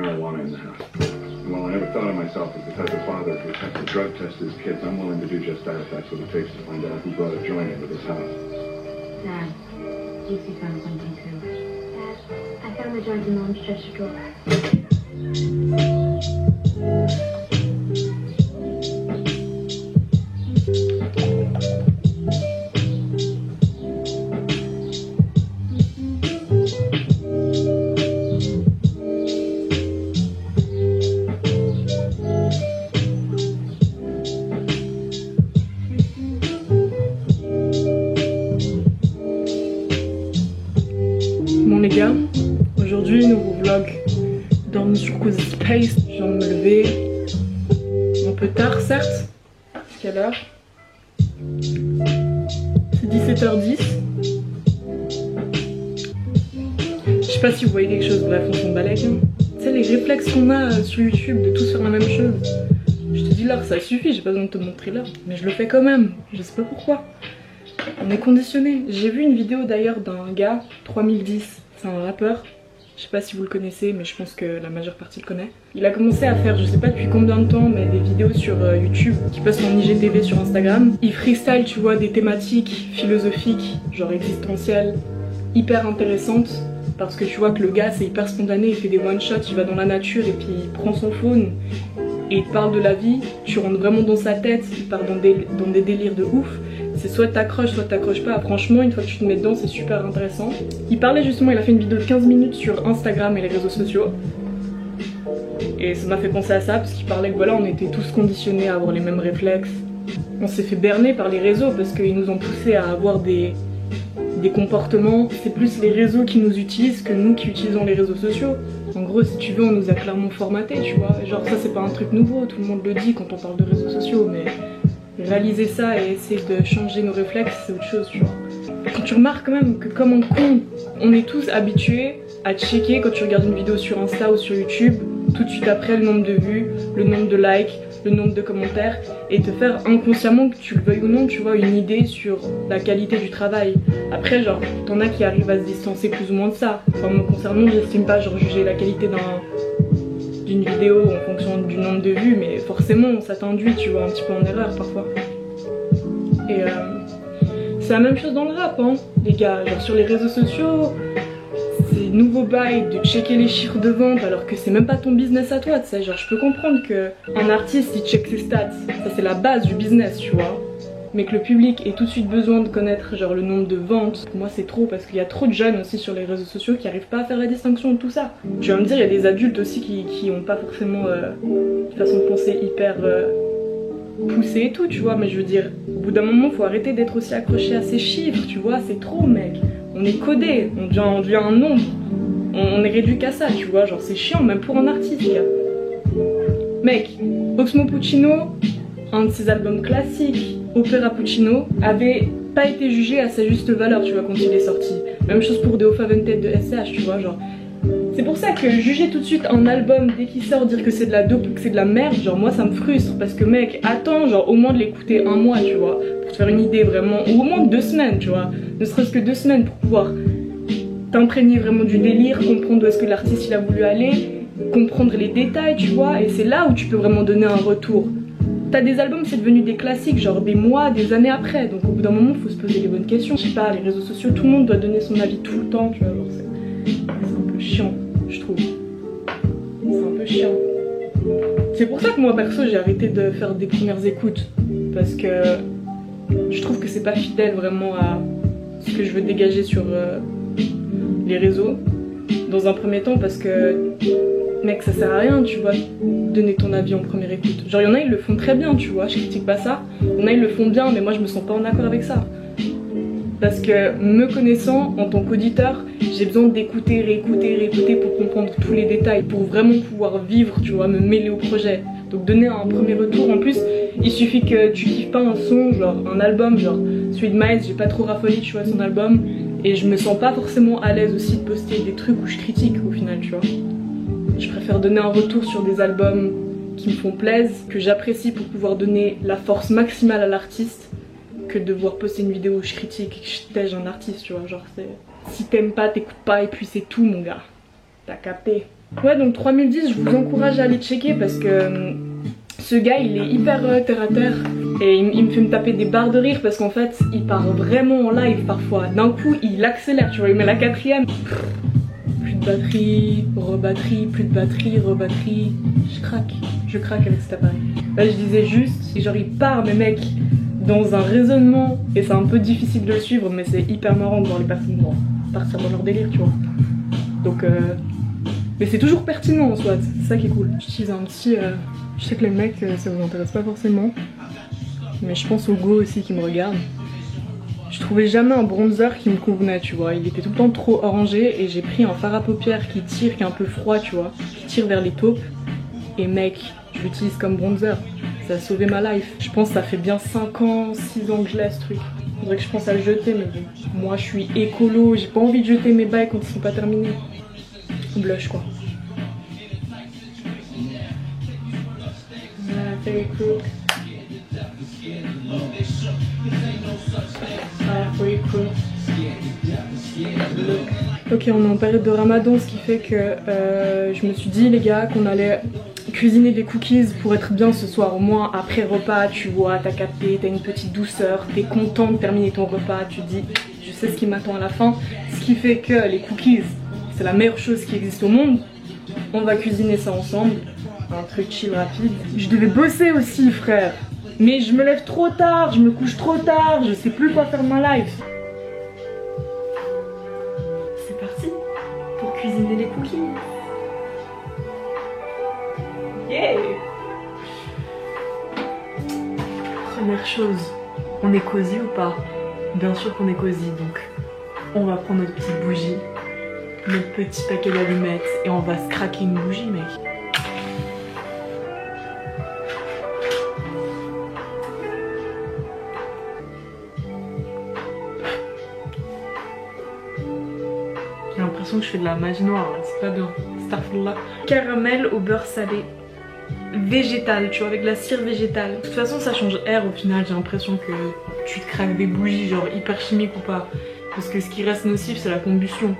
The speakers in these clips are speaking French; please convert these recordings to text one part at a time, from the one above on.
marijuana in the house. And while I never thought of myself as the type of father who has to drug test his kids, I'm willing to do just that if that's what it takes to find out who brought a joint into this house. Dad, Lucy found something too. Dad, I found the joint in Mom's dresser drawer. Bon les gars, aujourd'hui nouveau vlog dans sur Cozy Space. Je viens de me lever un peu tard certes. Quelle heure? C'est 17h10. Je sais pas si vous voyez quelque chose, bref on s'en balèque. Tu sais les réflexes qu'on a sur YouTube de tous faire la même chose. Je te dis l'heure ça suffit, j'ai pas besoin de te montrer l'heure. Mais je le fais quand même, je sais pas pourquoi. On est conditionné. J'ai vu une vidéo d'ailleurs d'un gars, 3010, c'est un rappeur. Je sais pas si vous le connaissez, mais je pense que la majeure partie le connaît. Il a commencé à faire, je sais pas depuis combien de temps, mais des vidéos sur YouTube qui passent en IGTV sur Instagram. Il freestyle, tu vois, des thématiques philosophiques, genre existentielles, hyper intéressantes. Parce que tu vois que le gars c'est hyper spontané, il fait des one-shots, il va dans la nature et puis il prend son phone et il parle de la vie. Tu rentres vraiment dans sa tête, il part dans des délires de ouf. C'est soit t'accroches, soit t'accroches pas. Franchement, une fois que tu te mets dedans, c'est super intéressant. Il parlait justement, il a fait une vidéo de 15 minutes sur Instagram et les réseaux sociaux. Et ça m'a fait penser à ça, parce qu'il parlait que voilà, on était tous conditionnés à avoir les mêmes réflexes. On s'est fait berner par les réseaux, parce qu'ils nous ont poussé à avoir des comportements. C'est plus les réseaux qui nous utilisent que nous qui utilisons les réseaux sociaux. En gros, si tu veux, on nous a clairement formaté, tu vois. Genre ça, c'est pas un truc nouveau, tout le monde le dit quand on parle de réseaux sociaux, mais réaliser ça et essayer de changer nos réflexes, c'est autre chose, tu vois. Quand tu remarques quand même que comme on est tous habitués à checker quand tu regardes une vidéo sur Insta ou sur YouTube, tout de suite après le nombre de vues, le nombre de likes, le nombre de commentaires, et te faire inconsciemment, que tu le veuilles ou non, tu vois, une idée sur la qualité du travail. Après, genre, t'en as qui arrivent à se distancer plus ou moins de ça. Enfin, me concernant, j'estime pas genre juger la qualité d'une vidéo en fonction du nombre de vues, mais forcément ça t'induit, tu vois, un petit peu en erreur parfois. Et c'est la même chose dans le rap, hein, les gars. Genre sur les réseaux sociaux, c'est nouveau bail de checker les chiffres de vente alors que c'est même pas ton business à toi, tu sais. Genre je peux comprendre qu'un artiste il check ses stats, ça c'est la base du business, tu vois. Mais que le public ait tout de suite besoin de connaître genre le nombre de ventes, pour moi c'est trop, parce qu'il y a trop de jeunes aussi sur les réseaux sociaux qui arrivent pas à faire la distinction de tout ça. Tu vas me dire, il y a des adultes aussi qui ont pas forcément une façon de penser hyper poussée et tout, tu vois, mais je veux dire, au bout d'un moment faut arrêter d'être aussi accroché à ces chiffres, tu vois, c'est trop mec. On est codé, on devient un nombre, on est réduit qu'à ça, tu vois, genre c'est chiant même pour un artiste, gars. Mec, Oxmo Puccino, un de ses albums classiques, Opera Puccino, avait pas été jugé à sa juste valeur, tu vois, quand il est sorti. Même chose pour Deo Favented de SCH, tu vois, genre. C'est pour ça que juger tout de suite un album dès qu'il sort, dire que c'est de la dope ou que c'est de la merde, genre moi ça me frustre, parce que mec, attends genre au moins de l'écouter un mois, tu vois, pour te faire une idée vraiment, ou au moins 2 semaines, tu vois, ne serait-ce que 2 semaines pour pouvoir t'imprégner vraiment du délire, comprendre où est-ce que l'artiste il a voulu aller, comprendre les détails, tu vois, et c'est là où tu peux vraiment donner un retour. T'as des albums, c'est devenu des classiques, genre des mois, des années après, donc au bout d'un moment faut se poser les bonnes questions. Je sais pas, les réseaux sociaux, tout le monde doit donner son avis tout le temps, tu vois, genre c'est un peu chiant, je trouve. C'est un peu chiant. C'est pour ça que moi perso j'ai arrêté de faire des premières écoutes, parce que je trouve que c'est pas fidèle vraiment à ce que je veux dégager sur les réseaux. Dans un premier temps parce que mec ça sert à rien, tu vois, donner ton avis en première écoute. Genre y'en a ils le font très bien, tu vois, je critique pas ça. Y'en a ils le font bien mais moi je me sens pas en accord avec ça. Parce que me connaissant en tant qu'auditeur, j'ai besoin d'écouter, réécouter pour comprendre tous les détails, pour vraiment pouvoir vivre, tu vois, me mêler au projet. Donc donner un premier retour, en plus il suffit que tu kiffes pas un son, genre un album, genre celui de Miles, j'ai pas trop raffolé, tu vois, son album. Et je me sens pas forcément à l'aise aussi de poster des trucs où je critique au final, tu vois. Je préfère donner un retour sur des albums qui me font plaisir, que j'apprécie pour pouvoir donner la force maximale à l'artiste, que de devoir poster une vidéo où je critique et que je tège un artiste, tu vois. Genre c'est... Si t'aimes pas, t'écoutes pas et puis c'est tout mon gars. T'as capté. Ouais, donc 3010, je vous encourage à aller checker parce que ce gars il est hyper terre à terre et il me fait me taper des barres de rire parce qu'en fait il part vraiment en live parfois. D'un coup il accélère, tu vois, il met la 4ème. Plus de batterie, rebatterie, plus de batterie, rebatterie. Je craque avec cet appareil. Là je disais juste, genre il part mais mec dans un raisonnement et c'est un peu difficile de le suivre mais c'est hyper marrant de voir les personnes partir dans leur délire, tu vois. Donc mais c'est toujours pertinent en soi, c'est ça qui est cool. J'utilise un petit... Je sais que les mecs ça vous intéresse pas forcément, mais je pense au go aussi qui me regarde. Je trouvais jamais un bronzer qui me convenait, tu vois, il était tout le temps trop orangé et j'ai pris un fard à paupières qui tire, qui est un peu froid, tu vois, qui tire vers les taupes. Et mec, je l'utilise comme bronzer, ça a sauvé ma life. Je pense que ça fait bien 5 ans, 6 ans que je l'ai ce truc. Faudrait que je pense à le jeter, mais bon, moi je suis écolo, j'ai pas envie de jeter mes bails quand ils sont pas terminés. Blush quoi. Very cool. Very cool. Ok, on est en période de Ramadan, ce qui fait que je me suis dit les gars qu'on allait cuisiner des cookies pour être bien ce soir. Au moins après repas, tu vois, t'as capté, t'as une petite douceur, t'es content de terminer ton repas, tu te dis je sais ce qui m'attend à la fin. Ce qui fait que les cookies, c'est la meilleure chose qui existe au monde. On va cuisiner ça ensemble. Un truc chill rapide. Je devais bosser aussi frère. Mais je me lève trop tard, je me couche trop tard, je sais plus quoi faire de ma life. C'est parti pour cuisiner les cookies. Yeah. Première chose, on est cosy ou pas? Bien sûr qu'on est cosy, donc on va prendre notre petite bougie, notre petit paquet d'allumettes et on va se craquer une bougie mec. J'ai l'impression que je fais de la magie noire, c'est pas bien. Starfullah. Caramel au beurre salé. Végétal, tu vois, avec de la cire végétale. De toute façon, ça change air au final. J'ai l'impression que tu te craques des bougies, genre hyper chimiques ou pas. Parce que ce qui reste nocif, c'est la combustion.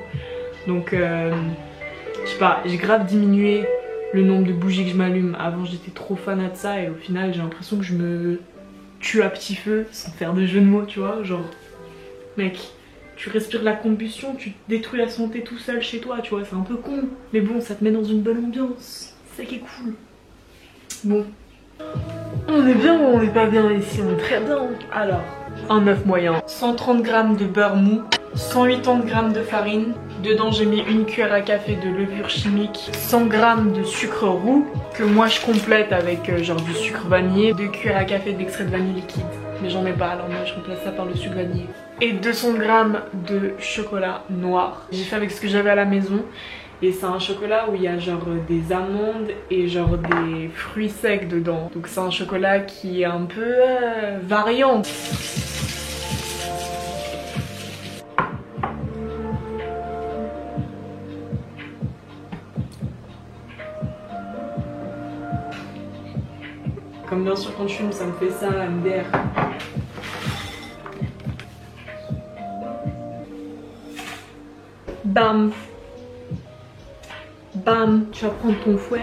Donc, je sais pas, j'ai grave diminué le nombre de bougies que je m'allume. Avant, j'étais trop fanat de ça et au final, j'ai l'impression que je me tue à petit feu sans faire de jeu de mots, tu vois. Genre, mec. Tu respires la combustion, tu détruis la santé tout seul chez toi, tu vois, c'est un peu con. Mais bon, ça te met dans une bonne ambiance. C'est ça qui est cool. Bon. On est bien ou on est pas bien ici? On est très bien. Alors, un œuf moyen, 130 g de beurre mou, 180 g de farine. Dedans, j'ai mis une cuillère à café de levure chimique, 100 g de sucre roux, que moi je complète avec genre du sucre vanillé, 2 cuillères à café d'extrait de vanille liquide. Mais j'en ai pas, alors moi je remplace ça par le sucre vanillé. Et 200 g de chocolat noir. J'ai fait avec ce que j'avais à la maison. Et c'est un chocolat où il y a genre des amandes et genre des fruits secs dedans. Donc c'est un chocolat qui est un peu variant. Comme bien sûr quand je fume ça me fait ça, MDR. Bam. Bam, tu vas prendre ton fouet.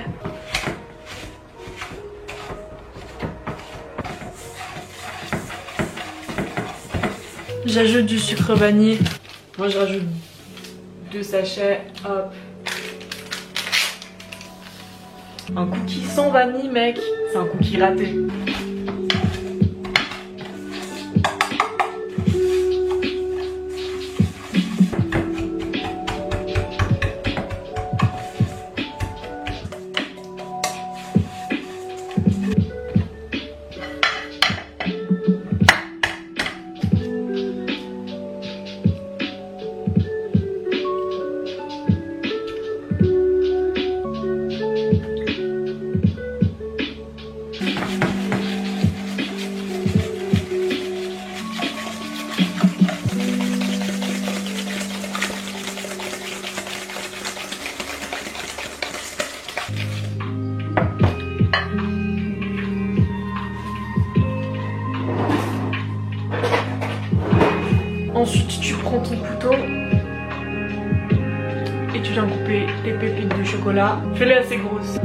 J'ajoute du sucre vanillé. Moi je rajoute 2 sachets, hop. Un cookie sans vanille mec, c'est un cookie raté. Ensuite, tu prends ton couteau et tu viens couper tes pépites de chocolat. Fais-les assez grosses.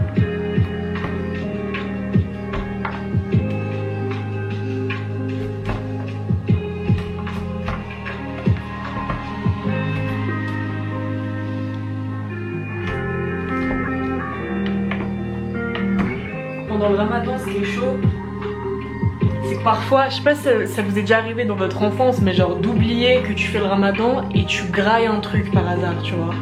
Pendant le ramadan, ce qui est chaud, c'est que parfois, je sais pas si ça vous est déjà arrivé dans votre enfance, mais genre d'oublier que tu fais le ramadan et tu grailles un truc par hasard, tu vois.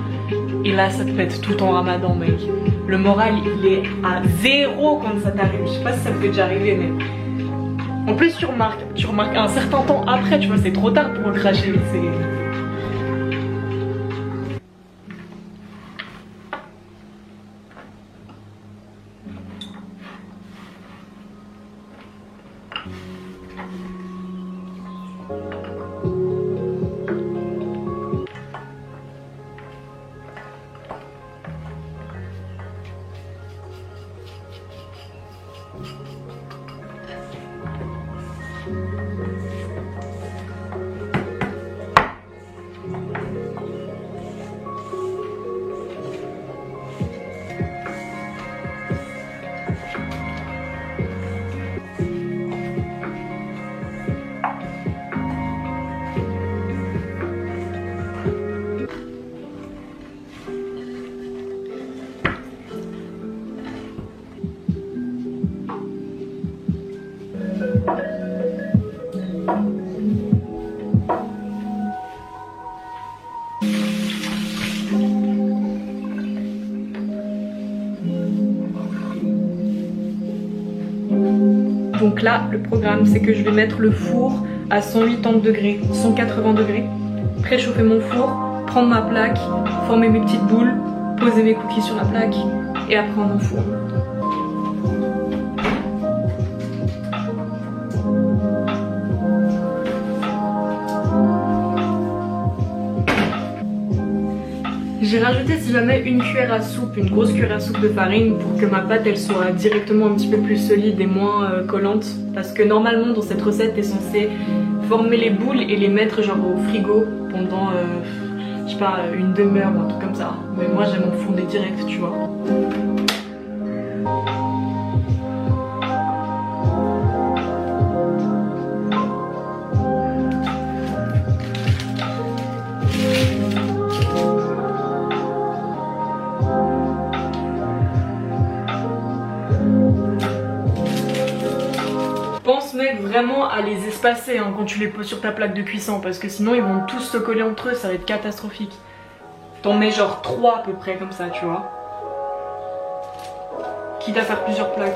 Et là, ça te pète tout ton ramadan, mec. Le moral, il est à 0 quand ça t'arrive. Je sais pas si ça vous est déjà arrivé, mais... En plus, tu remarques un certain temps après, tu vois, c'est trop tard pour le cracher. Donc là, le programme, c'est que je vais mettre le four à 180 degrés, 180 degrés, préchauffer mon four, prendre ma plaque, former mes petites boules, poser mes cookies sur la plaque et après on enfourne. J'ai rajouté si jamais une cuillère à soupe, une grosse cuillère à soupe de farine pour que ma pâte elle soit directement un petit peu plus solide et moins collante. Parce que normalement dans cette recette t'es censé former les boules et les mettre genre au frigo pendant je sais pas une demi-heure ou un truc comme ça. Mais moi j'aime en fonder direct, tu vois. Pense mec vraiment à les espacer hein, quand tu les poses sur ta plaque de cuisson parce que sinon ils vont tous se coller entre eux, ça va être catastrophique. T'en mets genre 3 à peu près comme ça tu vois. Quitte à faire plusieurs plaques.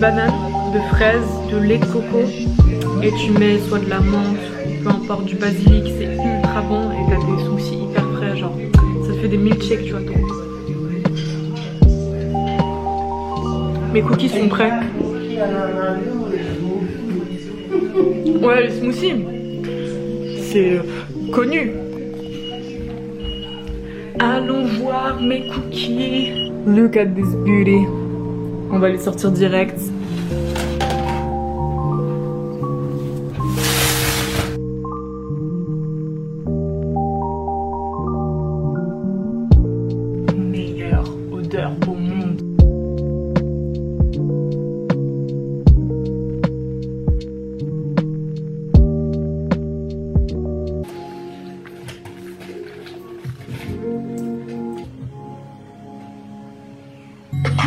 banane, de fraise, de lait de coco et tu mets soit de la menthe, peu importe, du basilic, c'est ultra bon et t'as des soucis hyper frais, genre ça fait des milkshakes, tu vois. Mes cookies sont prêts. Ouais, les smoothies, c'est connu. Allons voir mes cookies. Look at this beauty. On va les sortir direct. Meilleure odeur au monde.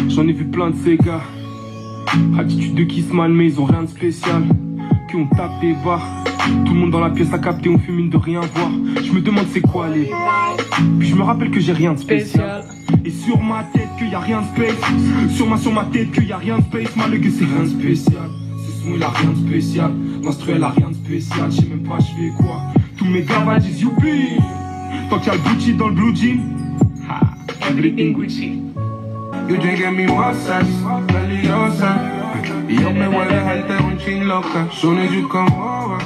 J'en ai vu plein de ces gars, attitude de Kissman mais ils ont rien de spécial. Qui ont tapé va, tout le monde dans la pièce a capté, on fume mine de rien voir. Je me demande c'est quoi les, puis je me rappelle que j'ai rien de spécial. Et sur ma tête qu'il y a rien de space, sur ma tête qu'il y a rien de space. Malgré que c'est rien de spécial, c'est son il a rien de spécial, l'instru elle a rien de spécial. Je sais même pas je fais quoi, tous mes gars disent youpi. Tant qu'il y a le Gucci dans le blue jean, ha, everything Gucci. You drinking me wasas, peligrosa. Y yo me voy a dejarte un chin loca. Soon as you come over,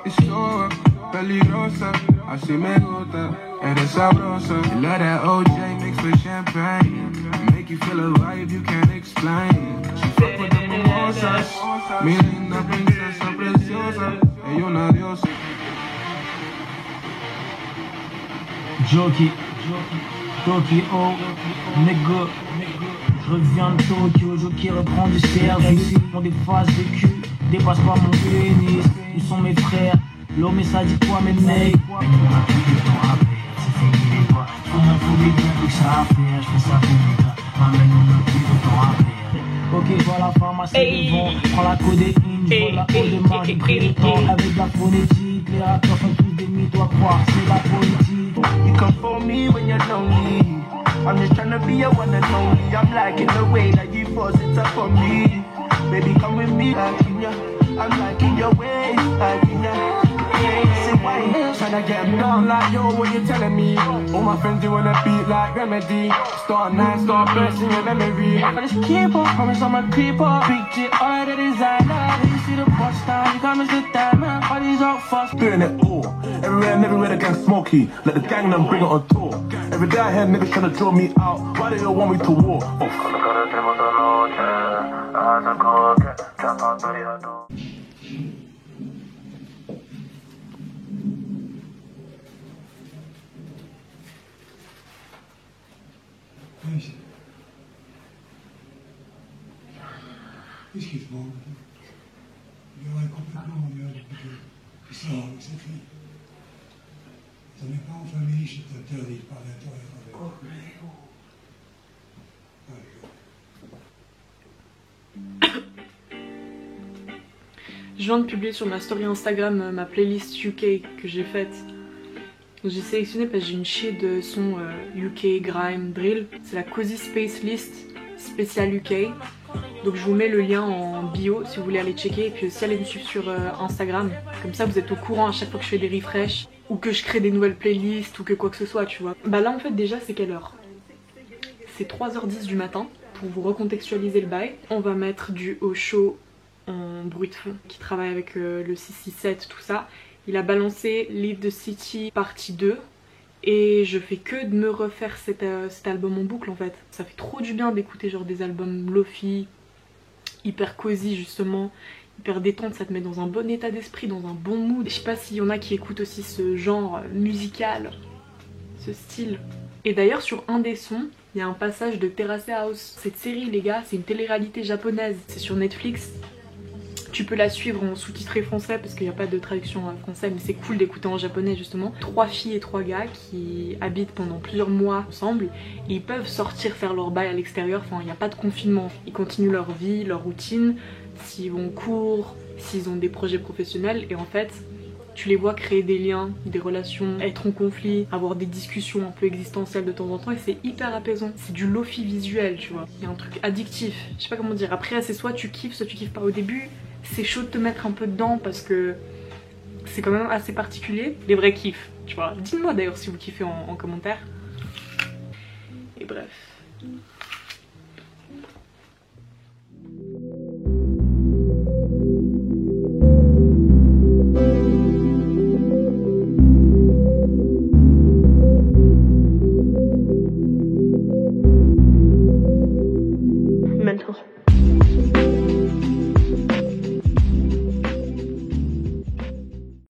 it's over, peligrosa. Así me gusta, eres sabrosa. You love that OJ mixed with champagne. Make you feel a vibe you can't explain. She fuck with the mimosas. Mi linda princesa preciosa. Ella una diosa. Jokey, Tokyo, nigga. Je reviens de Tokyo, Jockey reprend du service. On dépasse le cul, dépasse pas mon pénis. Où sont mes frères? L'homme et ça dit quoi mes mecs? C'est fini les doigts, faut m'en trouver bien que ça à faire. Je fais ça pour mes gars, ramène mon plus de temps à faire. Ok, je vois la pharmacie devant, prends la codéine, je vois la haut de marge, j'ai pris le temps avec la phonétique. Les rappeurs sont tous des mythes, toi croire, c'est la politique. You come for me when you're lonely. I'm just tryna be a one and only. I'm liking the way that you force it up on me. Baby, come with me, liking ya. I'm liking your ways, liking ya. Say why? Tryna get them down like yo, what you telling me? All my friends do wanna beat like Remedy. Start night, start bursting your memory. I just keep on, promise I'ma keep up. Big J, all the designer. You see the boss down, you got me the diamond. All these out fast. Doing it all, everywhere and everywhere the gang smoky. Let the gang them bring it on tour. Every day I hear niggas trying to draw me out. Why they all want me to war? Qu'est-ce qui te manque? Il y aurait complètement ennuyeux depuis ça, c'est fini. T'en es pas en famille, je t'interdis de parler à toi avec moi. Je viens de publier sur ma story Instagram ma playlist UK que j'ai faite. J'ai sélectionné parce que j'ai une chier de son UK Grime Drill. C'est la Cozy Space List spéciale UK. Donc je vous mets le lien en bio si vous voulez aller checker. Et puis aussi allez me suivre sur Instagram. Comme ça vous êtes au courant à chaque fois que je fais des refresh. Ou que je crée des nouvelles playlists ou que quoi que ce soit, tu vois. Bah là en fait déjà c'est quelle heure? C'est 3h10 du matin. Pour vous recontextualiser le bail, on va mettre du Osho en bruit de fond qui travaille avec le 667, tout ça. Il a balancé Leave the City partie 2 et je fais que de me refaire cet album en boucle en fait. Ça fait trop du bien d'écouter genre des albums lofi, hyper cosy justement, hyper détente, ça te met dans un bon état d'esprit, dans un bon mood. Je sais pas s'il y en a qui écoutent aussi ce genre musical, ce style. Et d'ailleurs sur un des sons, il y a un passage de Terrace House. Cette série les gars, c'est une télé-réalité japonaise, c'est sur Netflix. Tu peux la suivre en sous-titré français parce qu'il n'y a pas de traduction français, mais c'est cool d'écouter en japonais justement. 3 filles et 3 gars qui habitent pendant plusieurs mois ensemble et ils peuvent sortir faire leur bail à l'extérieur, enfin il n'y a pas de confinement. Ils continuent leur vie, leur routine, s'ils vont en cours, s'ils ont des projets professionnels et en fait Tu les vois créer des liens, des relations, être en conflit, avoir des discussions un peu existentielles de temps en temps et c'est hyper apaisant. C'est du lofi visuel, tu vois. Il y a un truc addictif. Je sais pas comment dire. Après, c'est soit tu kiffes pas au début. C'est chaud de te mettre un peu dedans parce que c'est quand même assez particulier. Les vrais kiffs, tu vois. Dites-moi d'ailleurs si vous kiffez en commentaire. Et bref.